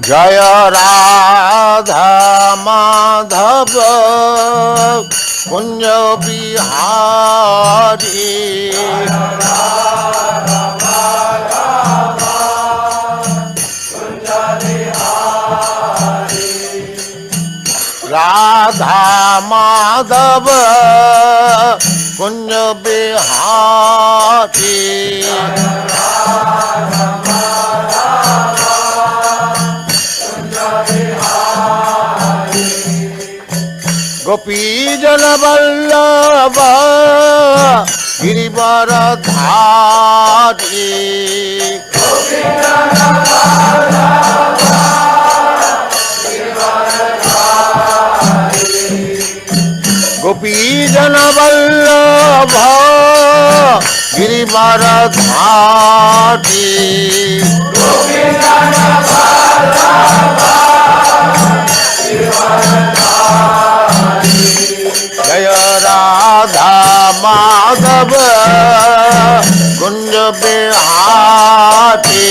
Jaya Radha Madhava Kunja Bihari Radha Madhava Kunja Bihari Gopi Jana Vallabha Girivaradhari Gopi Jana Vallabha Girivaradhari Gopi Jana Vallabha Girivaradhari Jaya Radha Madhava Kunja Bihari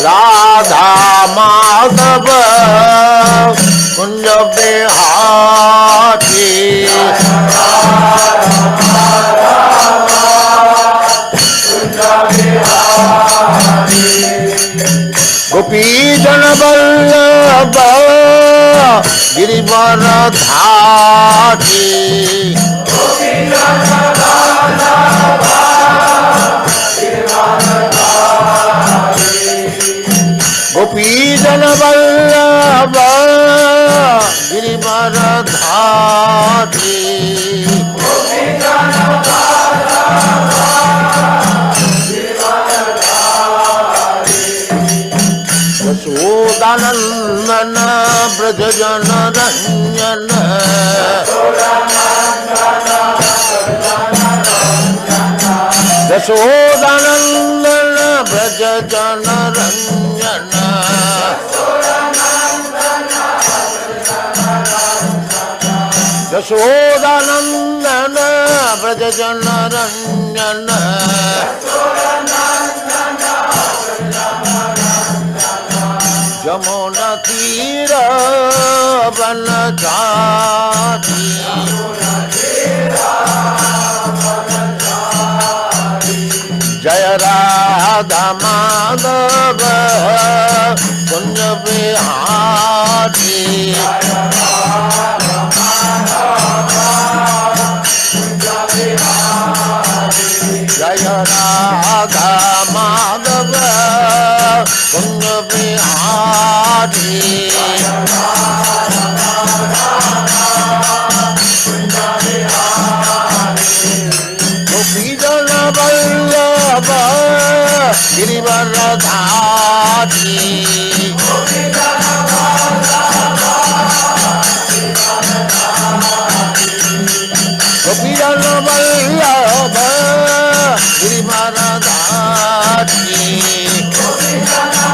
Radha Madhava Kunja Bihari Gopi Jana Vallabha Girivaradhari Gopi Jana Vallabha Girivaradhari Gopi Jana Vallabha Girivaradhari Gopi Jana Vallabha Yashodanandana Brajajana Ranjana Yashodanandana Brajajana Ranjana Yashodanandana Brajajana Ranjana Jamuna Tira Vanachari Jaya Radha Madhava Kunja Bihari Jaya Radha Madhava Kunja Bihari Gopi Jana Vallabha Girivaradhari Gopi Jana Vallabha Gopi Jana Vallabha Girivaradhari Gopi Jana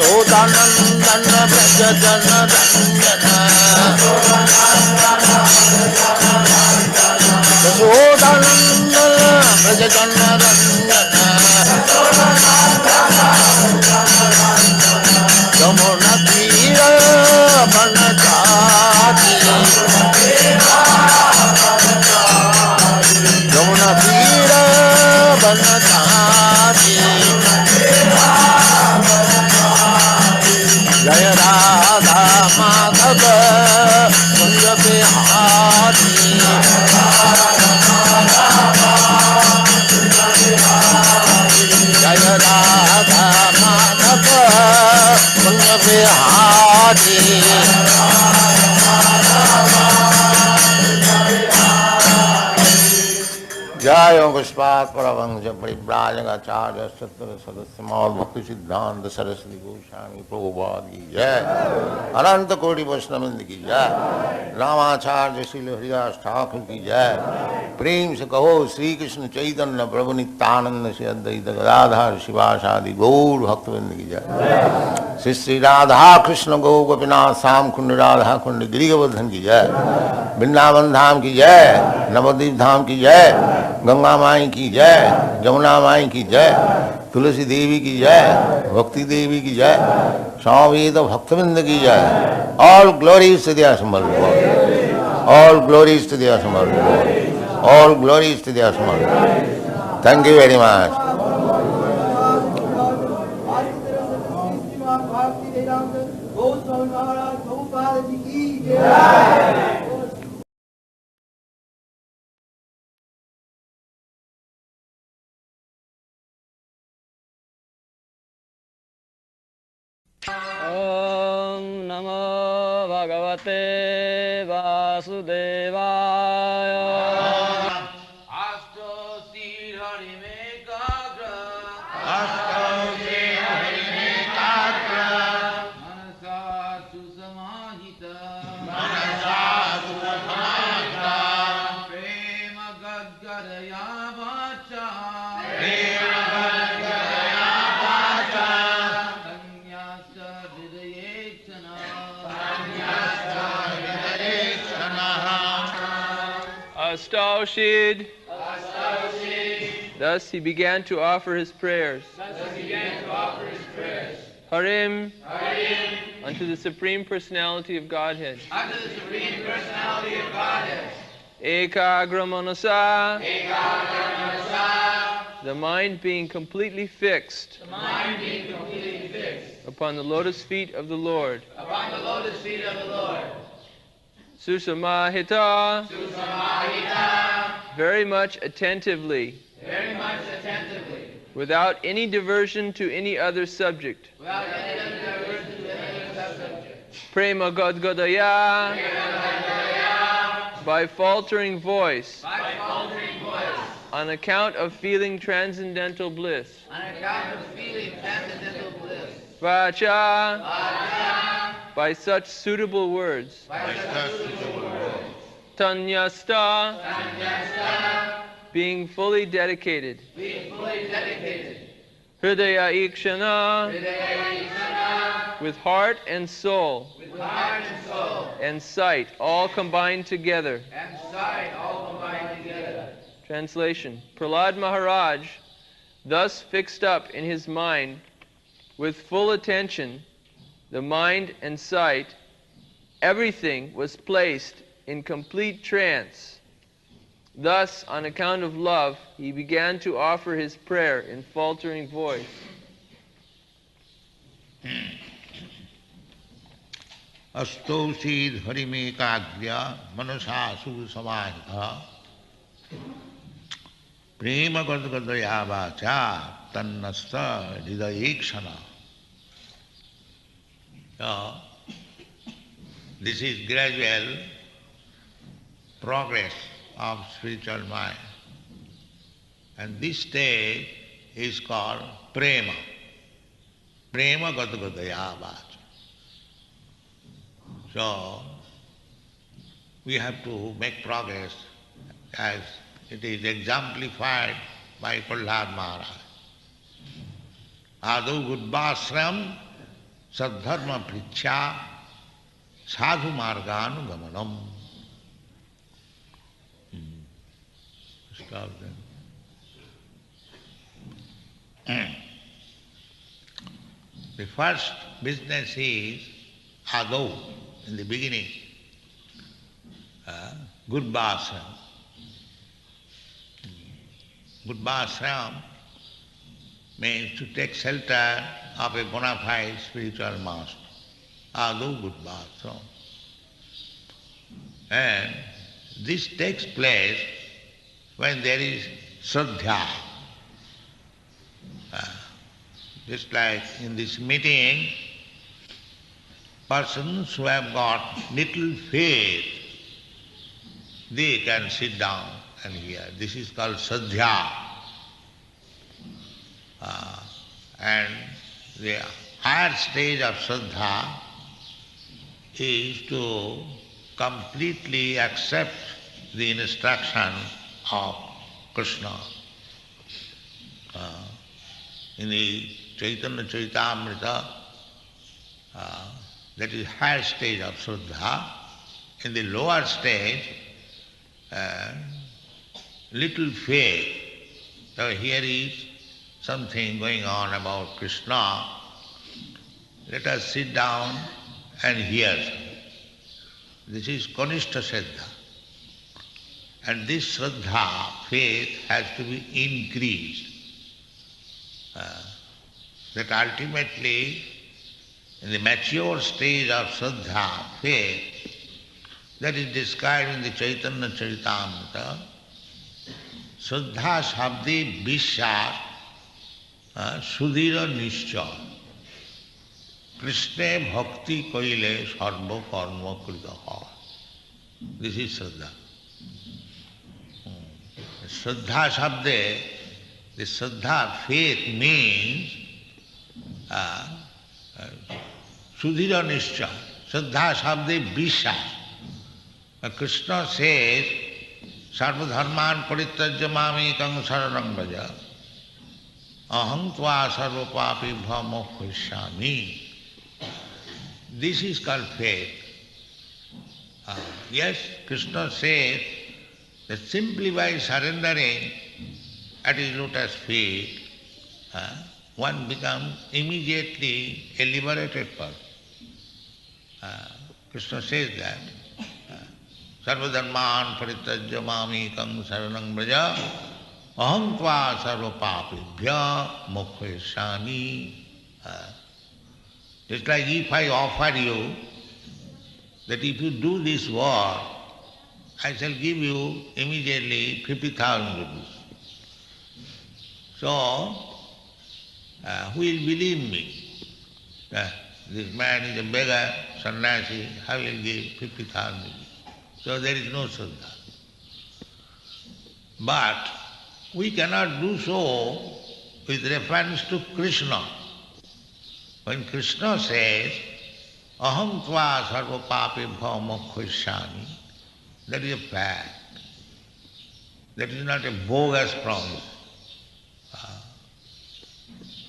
Yashodanandana Brajajana Ranjana Yashodanandana Brajajana Ranjana Jamuna Tira Vanachari Jamuna Tira Vanachari Jaya Radha Madhava Kunja Bihari Jaya Radha Madhava Kunja Bihari Jaya पुष्पात् Paramhans परिव्राजकाचार्य सत्र सदस्य मौल भक्ति सिद्धांत सरस्वती गोस्वामी प्रभुपाद की जय। अनंत कोटि वैष्णववृंद की जय। रामाचार्य श्रील हरिदास ठाकुर की जय। प्रेम से कहो श्री कृष्ण चैतन्य प्रभु नित्यानंद श्री अद्वैत गदाधर शिवासादि गौर भक्तवृंद की जय। श्री श्री राधा कृष्ण गौ गोपीनाथ श्याम कुंड राधा कुंड गिरि गोवर्धन की जय। वृंदावन धाम की जय। नवद्वीप धाम की जय। गंगा माई की जय। जमुना माई की जय। तुलसी देवी की जय। भक्ति देवी की जय। स्वामी भक्तवृंद की जय। ऑल ग्लोरीज टू द असमर lord. All glories to the असमर lord. All glories to the असमर lord. Thank you very much. Om Namo Bhagavate Vasudevaya. Asto Sri Hari Mekagra. Asto Sri Hari Mekagra. Manasa Susamahita. Manasa Susamahita. Prema Gadgadaya Vacha. Prema Gadgadaya Vacha. Sanyasa Hridayekshana. Sanyasa Hridayekshana. Astaushid. Thus he began to offer his prayers. Harim. Unto the Supreme Personality of Godhead. Ekagra Manasa. The mind being completely fixed. Upon the lotus feet of the Lord. Susamahita. Very much attentively. Without any diversion to any other subject. Prema Gadgadaya. By faltering voice. On account of feeling transcendental bliss. Vacha. By such suitable words. Tanyasta. Being fully dedicated. Hridaya Ikshana. With heart and soul. And sight all combined together. Translation. Prahlad Maharaj, thus fixed up in his mind, with full attention, the mind and sight, everything was placed in complete trance. Thus, on account of love, he began to offer his prayer in faltering voice. Astausid harimekagya manasa susamahita prema gadgadaya vacha tannasta hridayekshana. This is gradual progress of spiritual mind. And this stage is called prema. Prema gadgadaya vacha. So, we have to make progress as it is exemplified by Prahlad Maharaj. Adu Gudbasram Sadharma Prichya Sadhu Marganugamanam. Stop then. The first business is Adu, in the beginning, Gurvasram. Gurvasram means to take shelter of a bona fide spiritual master. Adu Gurvasram. And this takes place when there is Shraddha. Just like in this meeting, persons who have got little faith, they can sit down and here. This is called Sadhya. And the higher stage of Sadhya is to completely accept the instruction of Krishna. In the Chaitanya Charitamrita, that is higher stage of Shraddha. In the lower stage, little faith. So here is something going on about Krishna. Let us sit down and hear. This is Kanishta Shraddha. And this Shraddha, faith, has to be increased. That ultimately, in the mature stage of Shraddha, faith, that is described in the Chaitanya Charitamrita, Shraddha Shabdi Vishwas Sudhira Nishcha Krishna Bhakti Kaile Sarva Karma Kritaha. This is Shraddha. Shraddha Shabde, the Shraddha faith means Sudhira Nishcha. Shraddha Shabde Vishwas. Krishna says, Sarva Dharman Parityajya Mamekam Saranam Vraja Aham Tva Sarva Papibhya Mokshishyami. This is called faith. Yes, Krishna says that simply by surrendering at his lotus feet, one becomes immediately a liberated person. Krishna says that. Sarva dharman parityajya mamekam saranam vraja aham tva sarva papibhya mokshishyami. Just like if I offer you that if you do this work, I shall give you immediately 50,000 rupees. So, who will believe me? This man is a beggar, sannyasi, how will give 50,000 rupees? So there is no Shraddha. But we cannot do so with reference to Krishna. When Krishna says, Aham tva sarva papibhya mokshishyami, that is a fact. That is not a bogus promise.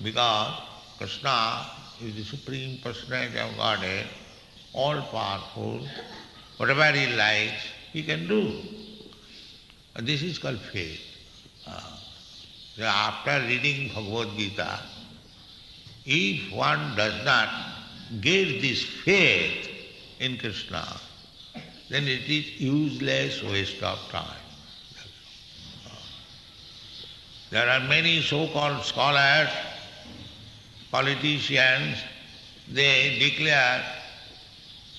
Because Krishna is the Supreme Personality of Godhead, all-powerful. Whatever he likes, he can do. And this is called faith. So after reading Bhagavad Gita, if one does not get this faith in Krishna, then it is useless waste of time. There are many so-called scholars, politicians, they declare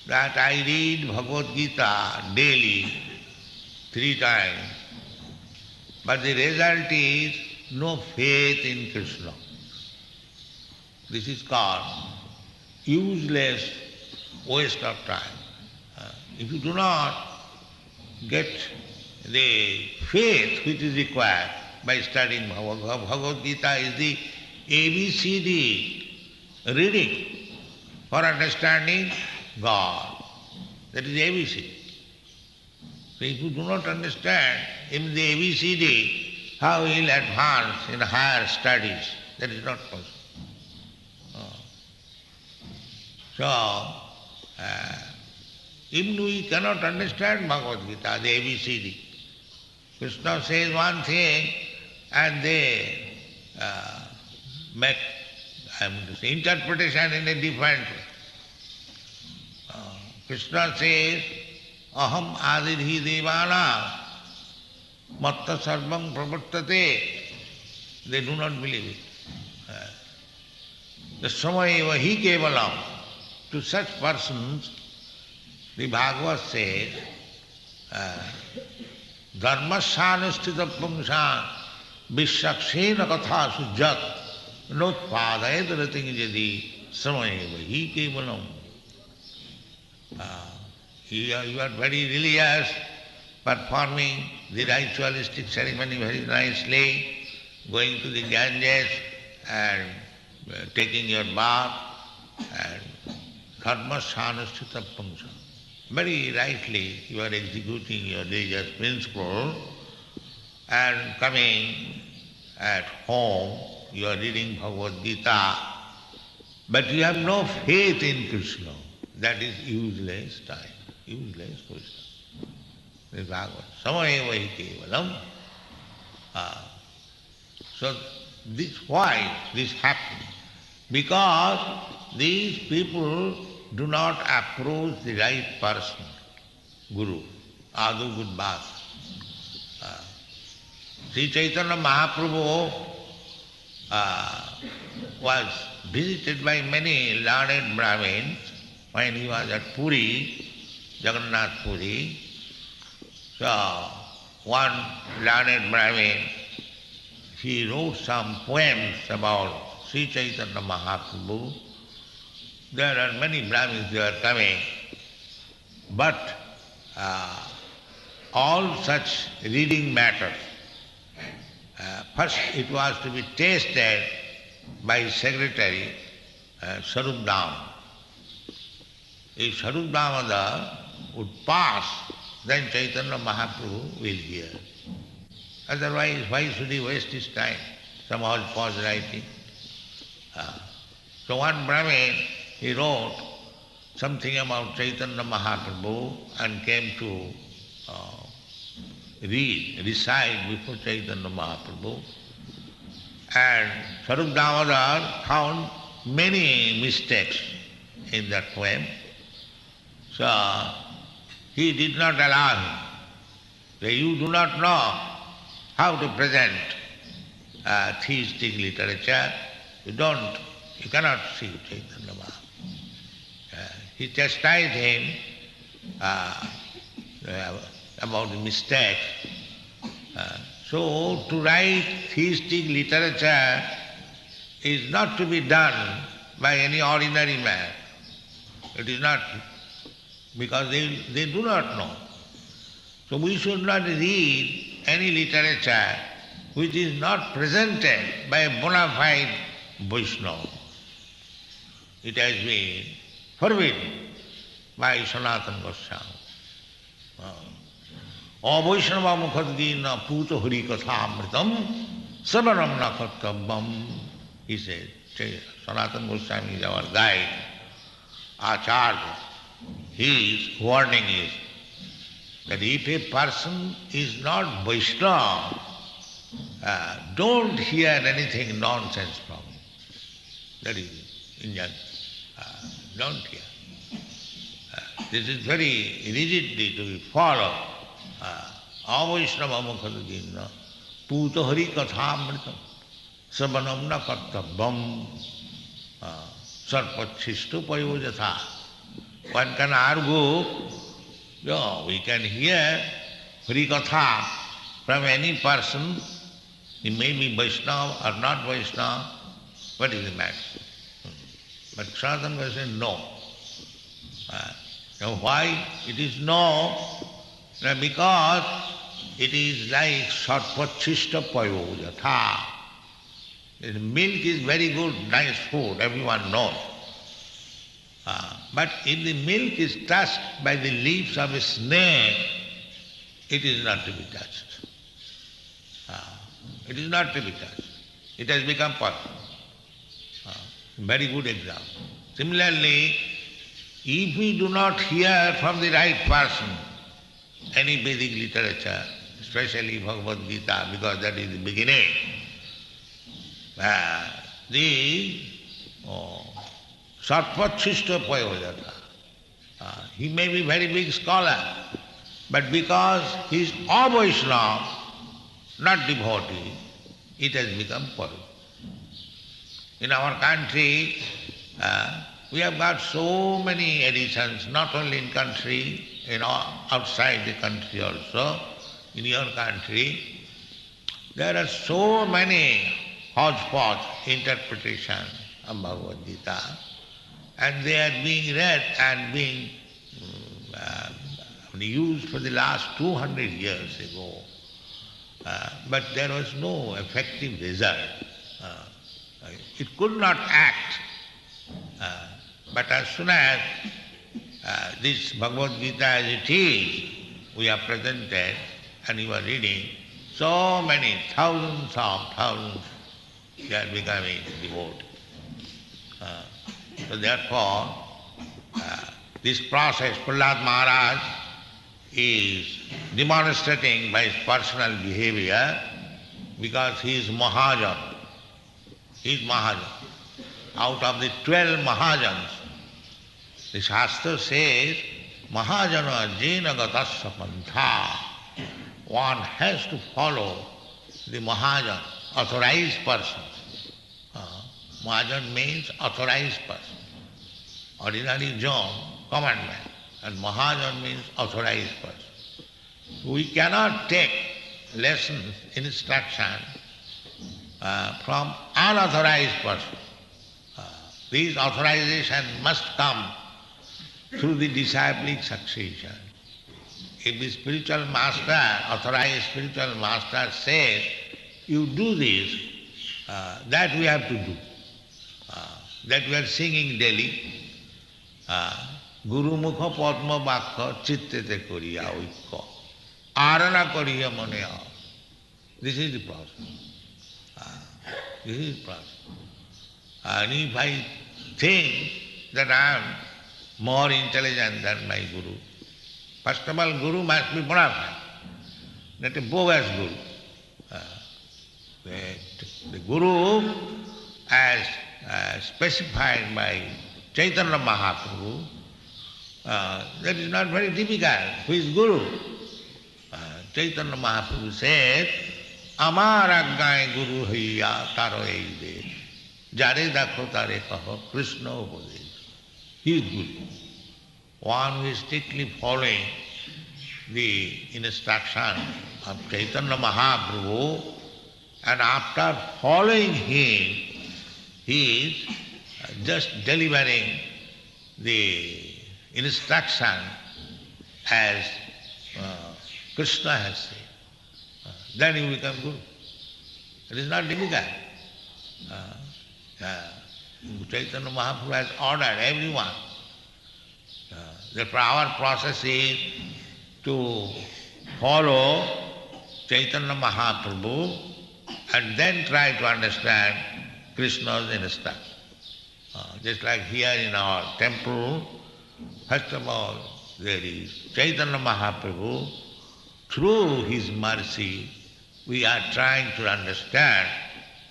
that I read Bhagavad Gita daily 3 times, but the result is no faith in Krishna. This is called useless waste of time. If you do not get the faith which is required by studying Bhagavad Gita is the ABCD reading for understanding God. That is ABC. So if you do not understand in the ABCD, how will you advance in higher studies? That is not possible. So, even we cannot understand Bhagavad Gita, the ABCD. Krishna says one thing and they make interpretation in a different way. Krishna says, Aham adidhi devana matta sarvam pravartate. They do not believe it. The samayeva hi kevalam. To such persons, the Bhagavad says, dharmasyanustita pumsan vishakshena katha sujjat notpadayat rating jadi samayeva hi kevalam. You are very religious, performing the ritualistic ceremony very nicely, going to the Ganges and taking your bath and dharmasthana punsha. Very rightly you are executing your religious principle, and coming at home you are reading Bhagavad Gita, but you have no faith in Krishna. That is useless time, useless question. This is Bhagavad. Samaya vahi kevalam. So why this happens? Because these people do not approach the right person, Guru, Adu Gudbas. Sri Chaitanya Mahaprabhu was visited by many learned Brahmins when he was at Puri, Jagannath Puri. So one learned Brahmin, he wrote some poems about Sri Chaitanya Mahaprabhu. There are many Brahmins who are coming, but all such reading matters. First it was to be tasted by secretary Sarup Dam. If Sarup Damodar would pass, then Chaitanya Mahaprabhu will hear. Otherwise, why should he waste his time? Some hodgepodge writing. So one Brahmin, he wrote something about Chaitanya Mahaprabhu and came to recite before Chaitanya Mahaprabhu. And Sarup Damodar found many mistakes in that poem. So he did not allow him. So you do not know how to present theistic literature. You cannot see Chaitanya Mahaprabhu. He chastised him about the mistakes. So to write theistic literature is not to be done by any ordinary man. It is not, because they do not know. So we should not read any literature which is not presented by a bona fide Vaishnava. It has been forbidden by Sanatana Goswami. Avaishnava mukhadgina puto hari kathamritam savanam na kartabam. He said, Sanatana Goswami is our guide, Acharya. His warning is that if a person is not Vaishnava, don't hear anything nonsense from him. That is Indian. Don't hear. This is very rigidly to be followed. Avaishnava mukhadagina puto hari kathamritam savanam na kartabam sarpachishtu payojatha. One can argue, we can hear Hari Katha from any person. He may be Vaishnava or not Vaishnava. What is the matter? But Sanatana Goswami said no. Now why it is no? Because it is like sarpachishta payojatha. Milk is very good, nice food, everyone knows. But if the milk is touched by the leaves of a snake, it is not to be touched. It is not to be touched. It has become poison. Very good example. Similarly, if we do not hear from the right person any Vedic literature, especially Bhagavad Gita, because that is the beginning, the sarpachishta payojata. He may be very big scholar, but because he is a-Vaishnava, not devotee, it has become poison. In our country, we have got so many editions, not only in country, outside the country also. In your country, there are so many hodgepodge interpretations of Bhagavad Gita, and they are being read and being used for the last 200 years ago. But there was no effective result. It could not act. But as soon as this Bhagavad Gita as it is, we are presented and you are reading, so many thousands, they are becoming devout. So therefore, this process, Prahlad Maharaj is demonstrating by his personal behavior because he is Mahajan. He is Mahajan. Out of the 12 Mahajans, the Shastra says, Mahajana jena gatasya pantha. One has to follow the Mahajan, authorized person. Mahajan means authorized person. Ordinary John, commandment. And Mahajan means authorized person. We cannot take lessons, instruction from unauthorized person. These authorization must come through the disciplic succession. If the spiritual master, authorized spiritual master says, you do this, that we have to do. That we are singing daily. Guru mukha padma vakha chittete koriya oikya. Arana koriya maneya. This is the process. This is the process. And if I think that I am more intelligent than my Guru, first of all, Guru must be bona fide, not a bogus Guru. The Guru, as specified by Chaitanya Mahaprabhu, that is not very difficult. Who is Guru? Chaitanya Mahaprabhu said, Amar aggaye Guru haiya taro eide, jare dakho tare kaho Krishna upadesh. He is Guru. One who is strictly following the instruction of Chaitanya Mahaprabhu, and after following him, he is just delivering the instruction as Krishna has said. Then you become Guru. It is not difficult. Chaitanya Mahaprabhu has ordered everyone. Therefore our process is to follow Chaitanya Mahaprabhu and then try to understand Krishna's instruction. Just like here in our temple, first of all there is Chaitanya Mahaprabhu. Through his mercy we are trying to understand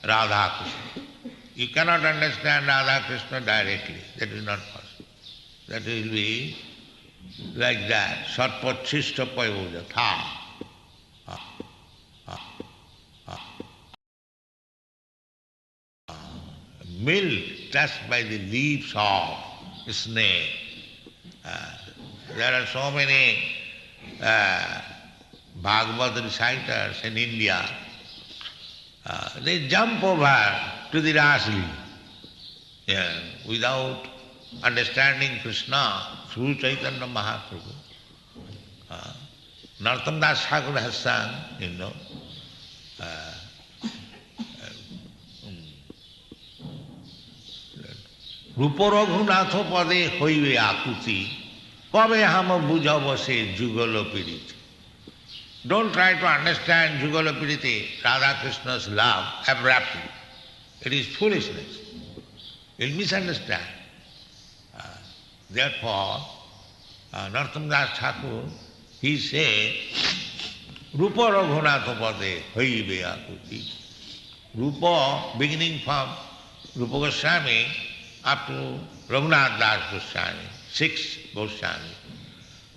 Radha Krishna. You cannot understand Radha Krishna directly, that is not possible. That will be like that, Sarpachishta Payojatha. Milk touched by the leaves of snake. There are so many Bhagavad reciters in India. They jump over to the Rasli without understanding Krishna through Chaitanya Mahaprabhu. Narottam Das Thakur has sung, Rupa Raghunath pade hoive akuti, kabe hama bujhava se jugala piriti. Don't try to understand jugala piriti, Radha Krishna's love, abruptly. It is foolishness. You'll misunderstand. Therefore, Narottam Das Thakur, he said, Rupa Raghunath pade hoive akuti. Rupa, beginning from Rupa Goswami up to Raghunath Das Goswami, 6 Goswami.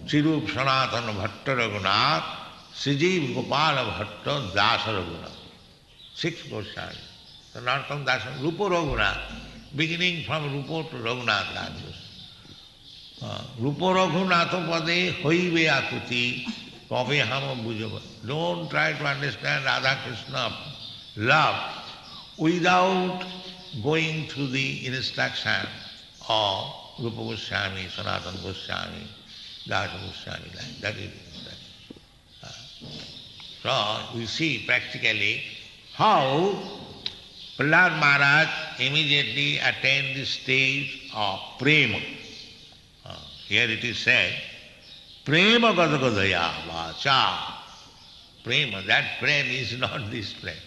Sirup Sanatana Bhatta Raghunath, Sijiv Gopala Bhatta Dasa Raghunath. 6 Goswami. So Narottam Das, Rupa Raghunath, beginning from Rupa to Raghunath Das Goswami. Rupa Raghunath pade hoive akuti, kabe hama bujhava. Don't try to understand Radha Krishna love without going through the instruction of Rupa Goswami, Sanatana Goswami. Dasa Goswami like. That is so we see practically how Prahlad Maharaj immediately attained the stage of prema. Here it is said, prema gadagadaya vacha. Prema, that prema is not this prema.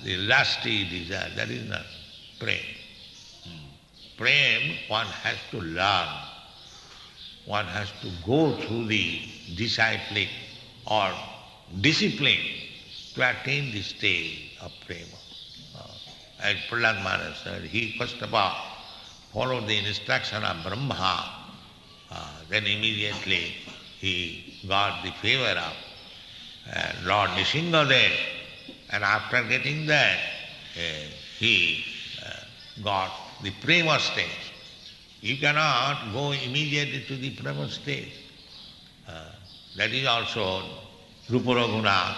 The lusty desire, that is not prema. Prema, one has to learn. One has to go through the discipline or discipline to attain the stage of prema. As Prahlad Maharaj said, he first of all followed the instruction of Brahma, then immediately he got the favor of Lord Nrsimhadev, and after getting that, he got the prema stage. You cannot go immediately to the prema stage. That is also Rupa Raghunath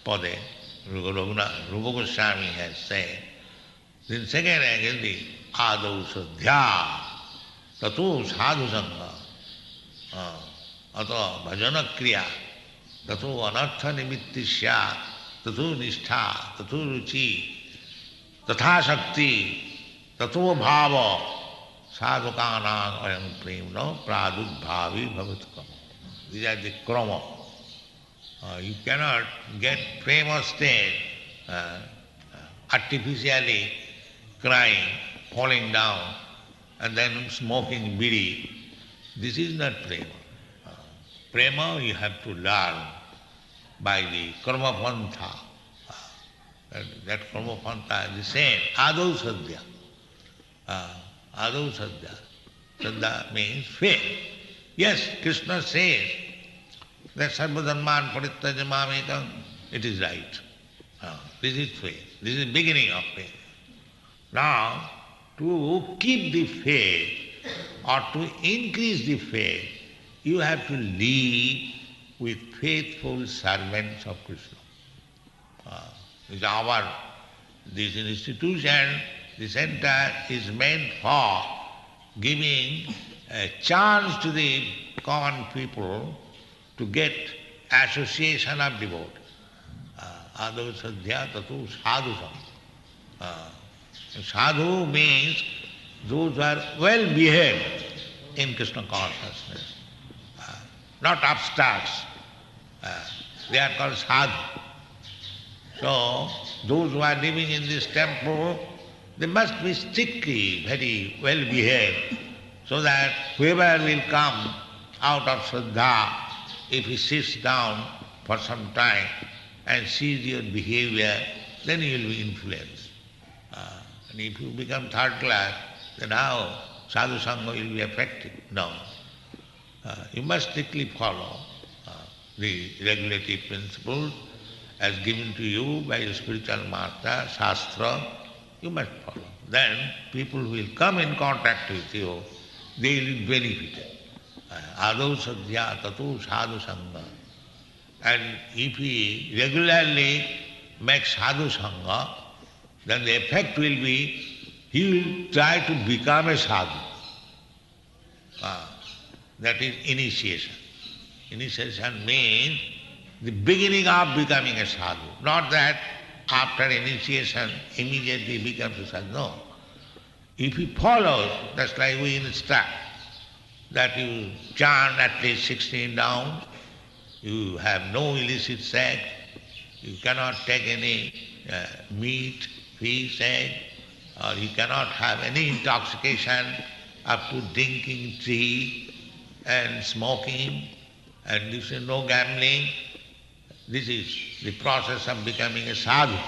Pade, Rupa Goswami has said. Then second again the Adau Sadhya, Tatu Sadhu Sangha, Ato Bhajana Kriya, Tatu Anartha Nimittisya, Tatu Nishtha, Tatu Ruchi, Tatha Shakti, Tatu Bhava, Sadhukanang Ayam Premno, Pradudbhavi Bhavatkam. These are the krama. You cannot get prema state artificially crying, falling down, and then smoking bidi. This is not prema. Prema you have to learn by the karma pantha. That karma pantha is the same. Adau sadhya. Adau sadhya. Sadhya means faith. Yes, Krishna says that sarvadharman parittajamamekam, it is right. This is faith. This is the beginning of faith. Now, to keep the faith or to increase the faith, you have to live with faithful servants of Krishna. This institution, the center is meant for giving a chance to the common people to get association of devotees. Adau sadhya tatu sadhu sam. Sadhu means those who are well behaved in Krishna consciousness, not upstarts. They are called sadhu. So, those who are living in this temple, they must be strictly very well behaved, so that whoever will come out of Shraddha, if he sits down for some time and sees your behavior, then he will be influenced. And if you become third class, then how sadhu sangha will be effective? No. You must strictly follow the regulative principles as given to you by the spiritual master, Shastra. You must follow. Then people who will come in contact with you, they will be benefited. Adau sadhya tatu sadhu sangha. And if he regularly makes sadhu sangha, then the effect will be, he will try to become a sadhu. That is initiation. Initiation means the beginning of becoming a sadhu. Not that after initiation immediately becomes a sadhu. No. If he follows, that's like we instruct, that you chant at least 16 rounds, you have no illicit sex, you cannot take any meat, fish, egg, or you cannot have any intoxication up to drinking tea and smoking, and you say no gambling. This is the process of becoming a sadhu.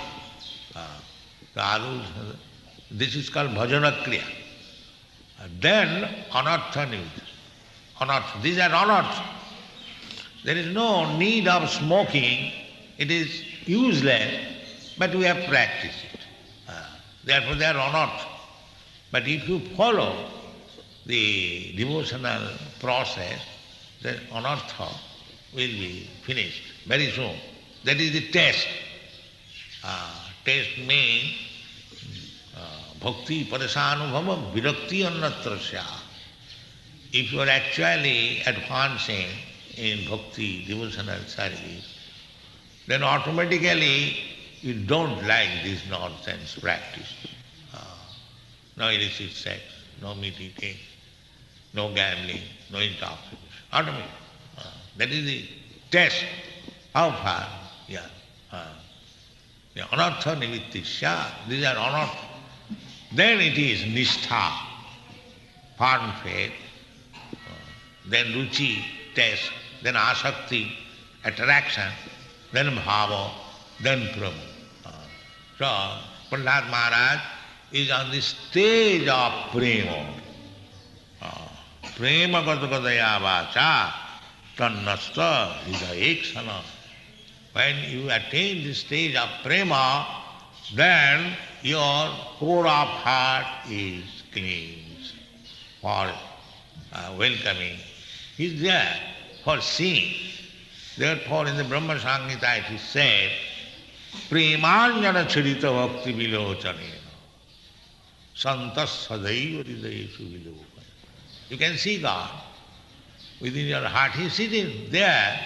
This is called bhajana kriya. Then anartha nivita. Anartha. These are anartha. There is no need of smoking. It is useless, but we have practiced it. Therefore they are anartha. But if you follow the devotional process, then anartha will be finished very soon. That is the test. Test means bhakti parasanubhava virakti annatrasya. if you are actually advancing in bhakti, devotional service, then automatically you don't like this nonsense practice. Uh, no illicit sex, no meat eating, no gambling, no intoxication. Automatically. That is the test. How far? Yeah. Yeah. Anartha nivittisya, these are anartha. Then it is nishtha, firm faith, then ruchi, taste, then asakti, attraction, then bhava, then prama. So, Prahlad Maharaj is on the stage of prema. Prema gata vacha tannasta hridayekshana. When you attain the stage of prema, then your core of heart is cleansed for welcoming. He is there for seeing. Therefore, in the Brahma Samhita it is said, Premanjana charita bhakti vilochane santas sadaiva hridayeshu vilokane. You can see God within your heart. He is sitting there.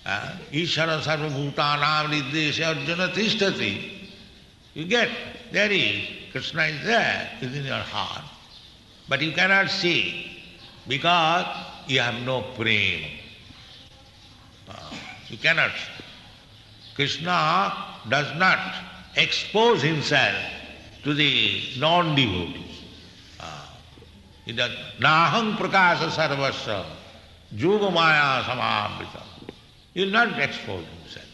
Ishara sarva bhutanam hridayesya arjuna tishtati. You get, there he is. Krishna is there within your heart. But you cannot see because you have no prema. You cannot see. Krishna does not expose himself to the non-devotees. He does naham prakasa sarvasya yoga maya samavrita. He will not expose himself.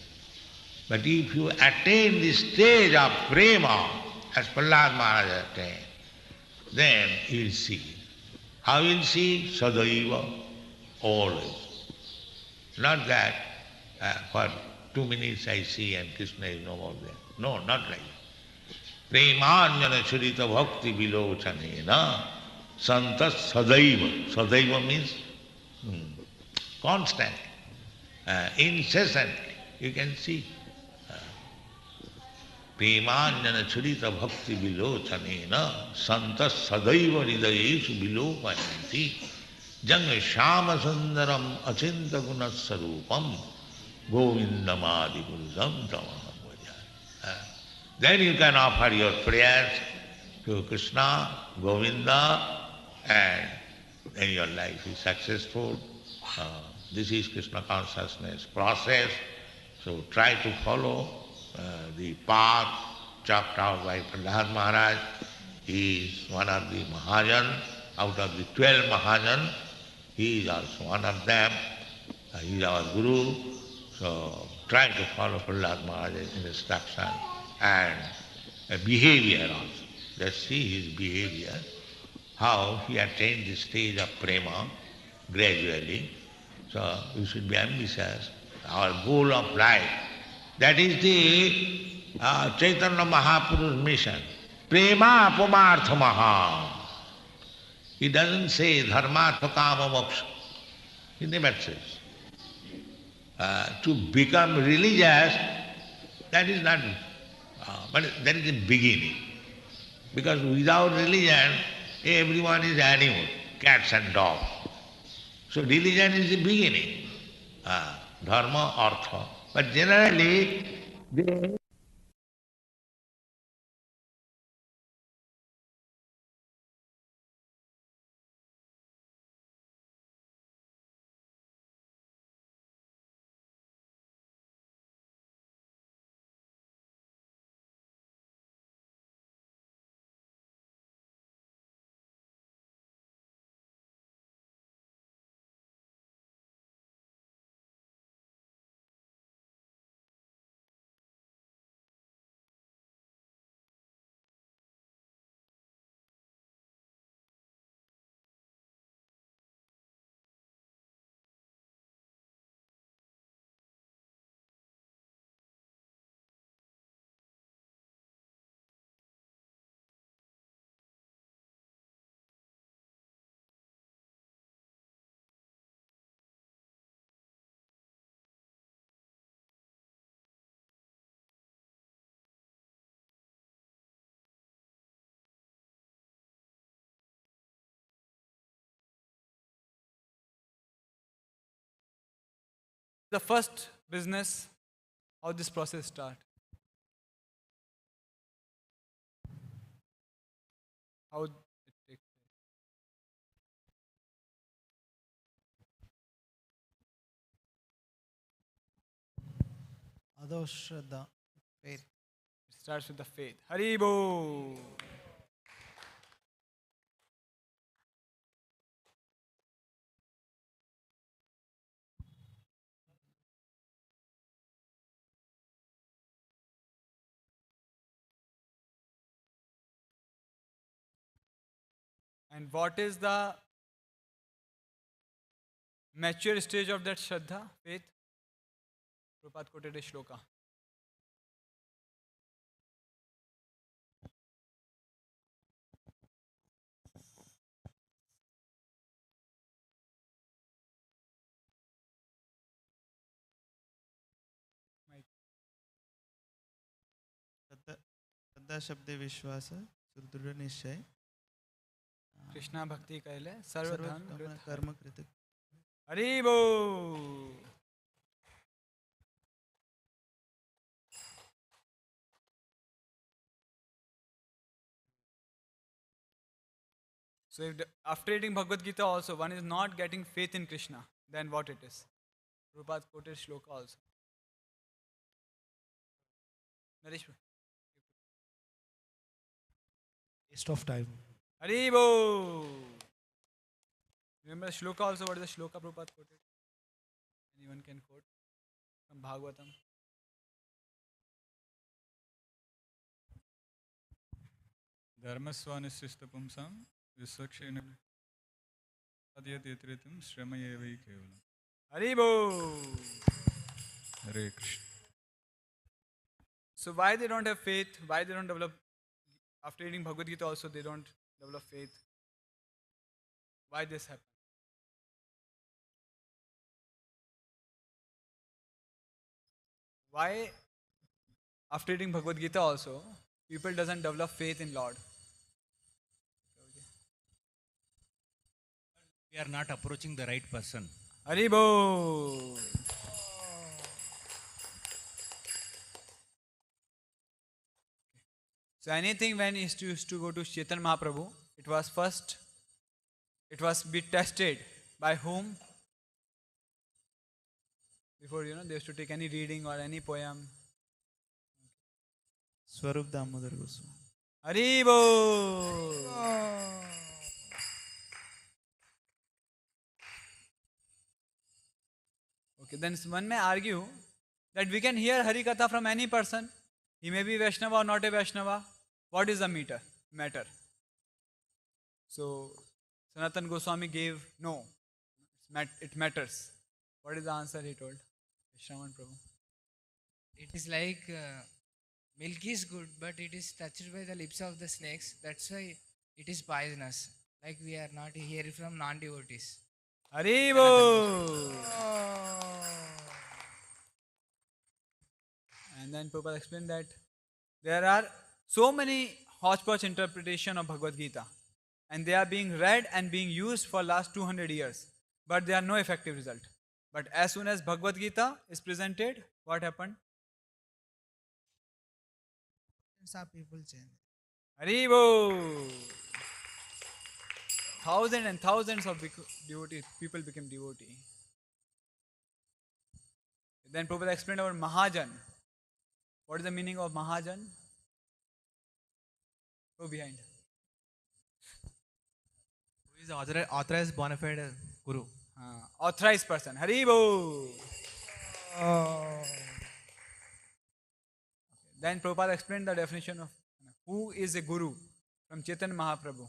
But if you attain the stage of prema, as Prahlad Maharaj attained, then he will see. How will see? Sadaiva, always. Not that for 2 minutes I see and Krishna is no more there. No, not like that. Premanjana charita bhakti vilochanena santas sadaiva. Sadaiva means constant, incessantly. You can see. Premanjana charita bhakti vilochanena santas sadaiva hridayeshu vilokanyanti janga shama sundaram achinta gunasarupam govindamadi gurudam tamaham bhaja. Then you can offer your prayers to Krishna, Govinda, and then your life is successful. This is Krishna consciousness process. So try to follow the path chalked out by Prahlad Maharaj. He is one of the Mahajan. Out of the 12 Mahajan, he is also one of them. He is our Guru. So try to follow Prahlad Maharaj's instruction and behavior also. Let's see his behavior, how he attained the stage of prema gradually. So we should be ambitious. Our goal of life, that is the Chaitanya Mahapuru's mission. Prema apamartha maha. He doesn't say dharmartha kama moksha. He never says. To become religious, that is not, but that is the beginning. Because without religion, everyone is animal, cats and dogs. So religion is the beginning, dharma, artha. But generally, they The first business, how this process start? How it takes place? Adho Shraddha, faith. It starts with the faith. Haribo. And what is the mature stage of that Shraddha, faith? Prabhupada quoted a shloka. श्रद्धा शब्दे विश्वास सुदृढ़ निश्चय Krishna Bhakti kaile सर्व sarvadhan कर्म कृत. Haribo. So if after reading Bhagavad Gita also one is not getting faith in Krishna, then what it is? Prabhupada quoted shloka also. Naresh, Waste of time. Haribo. Remember shloka also? What is the shloka Prabhupada quoted? Anyone can quote from Bhagavatam? धर्मस्वानिशिष्टपुंसां विश्वक्षेण अद्यतेत्रितं श्रमयेवै केवलम्. Haribo. Hare Krishna. So why they don't have faith? Why they don't develop? After reading Bhagavad Gita also they don't develop faith. Why this happen? Why after reading Bhagavad Gita also people doesn't develop faith in Lord? We are not approaching the right person. Haribo. So anything when he used to go to Chaitanya Mahaprabhu, it was be tested by whom? Before they used to take any reading or any poem. Swarup Damodar Goswami. Haribo. Okay, then one may argue that we can hear Hari Katha from any person. He may be Vaishnava or not a Vaishnava. What is the matter? So Sanatan Goswami gave no. It matters. What is the answer he told? Shravan Prabhu. It is like milk is good, but it is touched by the lips of the snakes. That's why it is poisonous. Like we are not hearing from non-devotees. Haribo. And then Prabhupada explained that there are so many hodgepodge interpretation of Bhagavad Gita, and they are being read and being used for last 200 years, but they are no effective result. But as soon as Bhagavad Gita is presented, what happened? Some people change. Haribo. Thousands and thousands of devotees, people became devotee. Then Prabhupada explained about Mahajan. What is the meaning of Mahajan? Go behind. Who is the authorized bona fide guru? Authorized person. Haribo. Then Prabhupada explained the definition of who is a guru from Chaitanya Mahaprabhu.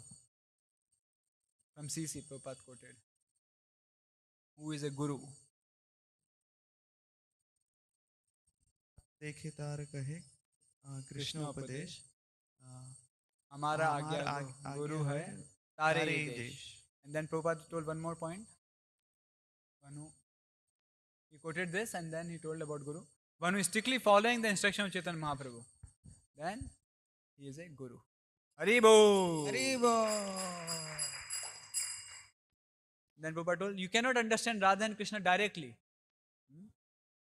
From CC, Prabhupada quoted. Who is a guru? देखे तार कहे कृष्ण उपदेश हमारा आज्ञा guru hai तारे देश. And then Prabhupada told one more point. He quoted this and then he told about guru. One who is strictly following the instruction of Chaitanya Mahaprabhu, then he is a guru. Haribo. Then Prabhupada told, you cannot understand Radha and Krishna directly.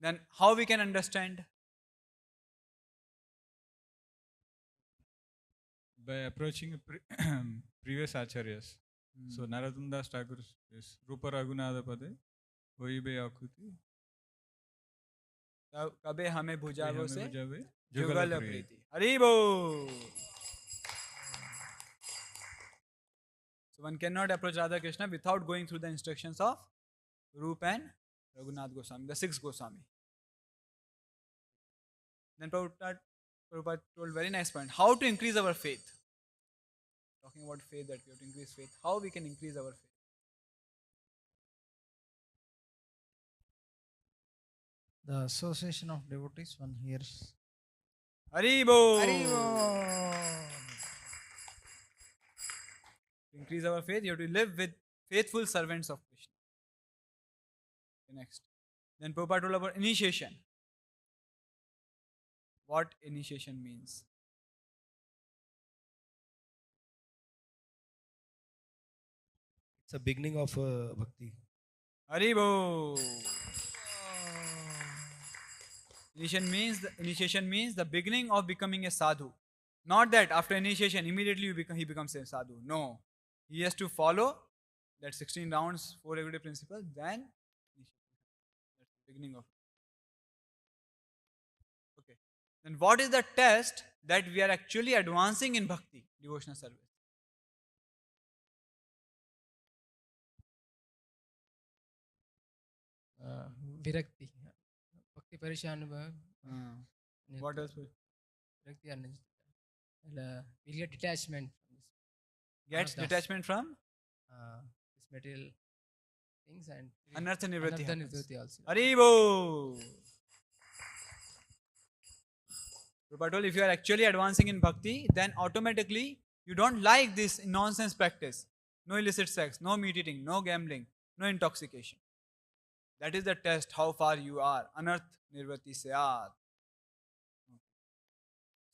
Then how we can understand? By approaching previous acharyas. So Narottam Das Thakur is Rupa Raghunatha Pade, Oibe Akuti, कबे हमें भुजाओं से Jave, जुगल Jugala प्रीति. हरि बोल. So one cannot approach Radha Krishna without going through the instructions of Rupa and Raghunath Goswami, the 6 Goswami. Then Prabhupada told very nice point. How to increase our faith? Talking about faith, that we have to increase faith. How we can increase our faith? The association of devotees one hears. Haribo! Haribo! To increase our faith, you have to live with faithful servants of Krishna. Next. Then Prabhupada told about initiation. What initiation means? It's a beginning of bhakti. Haribo! Initiation means the beginning of becoming a sadhu. Not that after initiation immediately he becomes a sadhu. No. He has to follow that 16 rounds, 4 everyday principles, then that's the beginning of it. Okay. Then what is the test that we are actually advancing in bhakti, devotional service? Virakti. Bhakti Parishanubhav. What else? Virakti and we'll get detachment from this. Gets detachment from? This material things and Anartha nivritti. Anartha nivritti also. Haribo! Prabhupada told if you are actually advancing in bhakti, then automatically you don't like this nonsense practice. No illicit sex, no meat eating, no gambling, no intoxication. That is the test how far you are. Anarth nirvati seyat.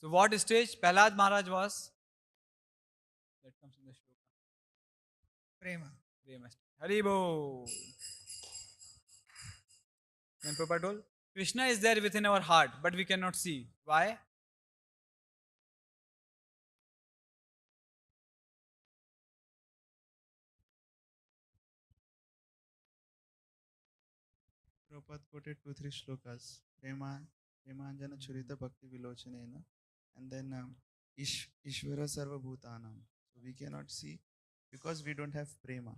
So what stage Prahlad Maharaj was? That comes in the shloka. Prema. Prema stage. Haribo. Then Prabhupada told, Krishna is there within our heart, but we cannot see. Why? Prabhupada quoted 2-3 shlokas. Premanjana Churita Bhakti Vilochanena. And then Ishvara Sarva Bhutanam. So we cannot see because we don't have prema.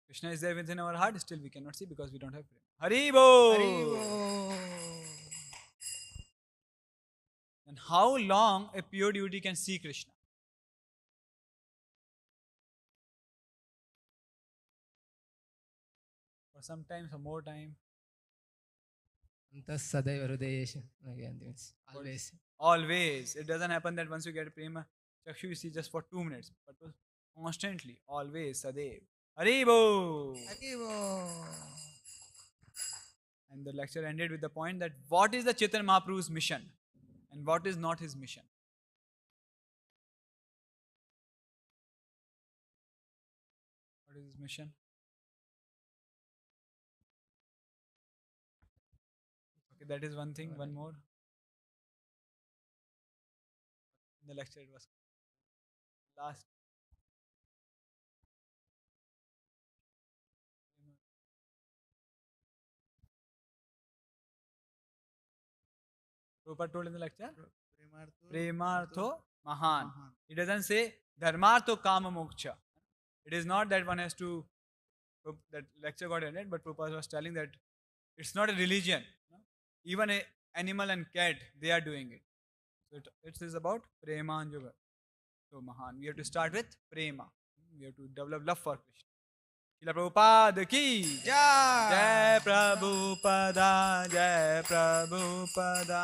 Krishna is there within our heart, still we cannot see because we don't have prema. Haribo! Haribo! And how long a pure devotee can see Krishna? For some time, some more time. Always. Always. It doesn't happen that once you get prema, chakshu you see just for 2 minutes. But constantly, always, Sadev. Haribo! Haribo! And the lecture ended with the point that what is the Chaitanya Mahaprabhu's mission and what is not his mission. What is his mission? Okay, that is one thing. One more. In the lecture it was last. Prabhupada told in the lecture, Premartho Mahan. It doesn't say Dharmartho Kama Moksha. It is not that one has to, that lecture got ended, but Prabhupada was telling that it's not a religion. Even an animal and cat, they are doing it. So it is about Premanjuga. So Mahan. We have to start with Prema. We have to develop love for Krishna. Srila Prabhupada ki Jai! Jai Prabhupada, Jai Prabhupada,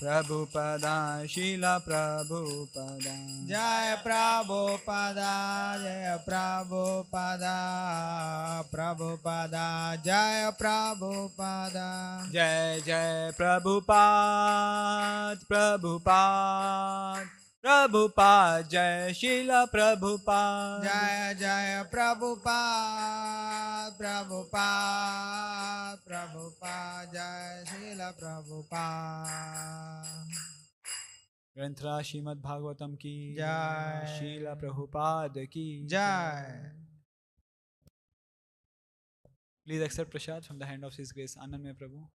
Prabhupada, Srila Prabhupada. Jai Prabhupada, Jai Prabhupada, Prabhupada, Jai Prabhupada. Jai Jai Prabhupada, Prabhupada, Prabhupada, Jai Srila Prabhupada. Jai Jai Prabhupada, Prabhupada, Prabhupada, Jai Srila Prabhupada. ग्रंथराज Shrimad Bhagavatam की जय। श्रीला प्रभुपाद की Jai. Please accept prasad from the hand of His Grace Anandmay Prabhu.